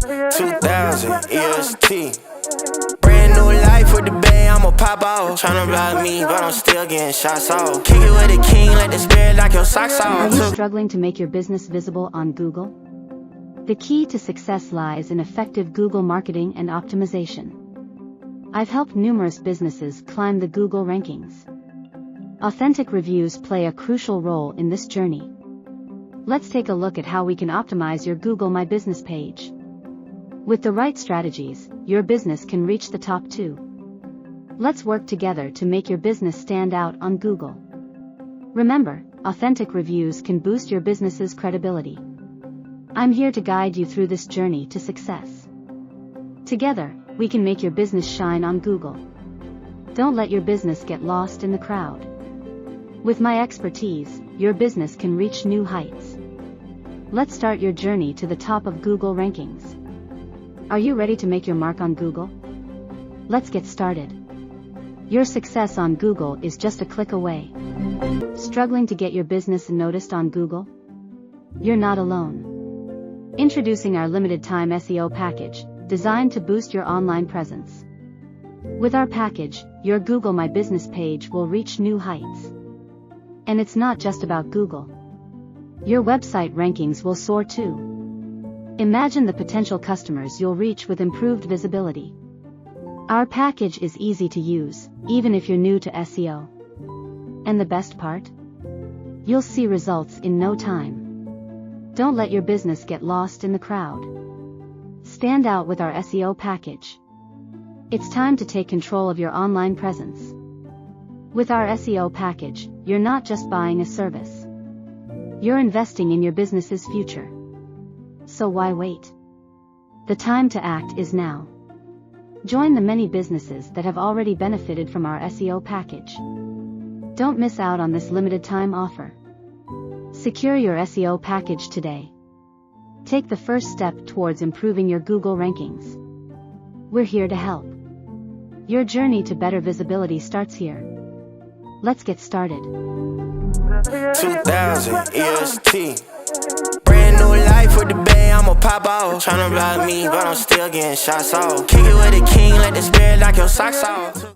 2000 EST. Brand new life with the bay, I'ma pop off. Tryna block me, but I'm still getting shots off. Kick it with a king, let the spirit knock your socks off. Are you struggling to make your business visible on Google? The key to success lies in effective Google marketing and optimization. I've helped numerous businesses climb the Google rankings. Authentic reviews play a crucial role in this journey. Let's take a look at how we can optimize your Google My Business page. With the right strategies, your business can reach the top 2. Let's work together to make your business stand out on Google. Remember, authentic reviews can boost your business's credibility. I'm here to guide you through this journey to success. Together, we can make your business shine on Google. Don't let your business get lost in the crowd. With my expertise, your business can reach new heights. Let's start your journey to the top of Google rankings. Are you ready to make your mark on Google? Let's get started. Your success on Google is just a click away. Struggling to get your business noticed on Google? You're not alone. Introducing our limited time SEO package, designed to boost your online presence. With our package, your Google My Business page will reach new heights. And it's not just about Google. Your website rankings will soar too. Imagine the potential customers you'll reach with improved visibility. Our package is easy to use, even if you're new to SEO. And the best part? You'll see results in no time. Don't let your business get lost in the crowd. Stand out with our SEO package. It's time to take control of your online presence. With our SEO package, you're not just buying a service. You're investing in your business's future. So why wait? The time to act is now. Join the many businesses that have already benefited from our SEO package. Don't miss out on this limited time offer. Secure your SEO package today. Take the first step towards improving your Google rankings. We're here to help. Your journey to better visibility starts here. Let's get started. 2000 EST. Brand new life with the bay, I'ma pop off. Tryna block me, but I'm still getting shots off. Kick it with a king, let the spirit knock your socks off.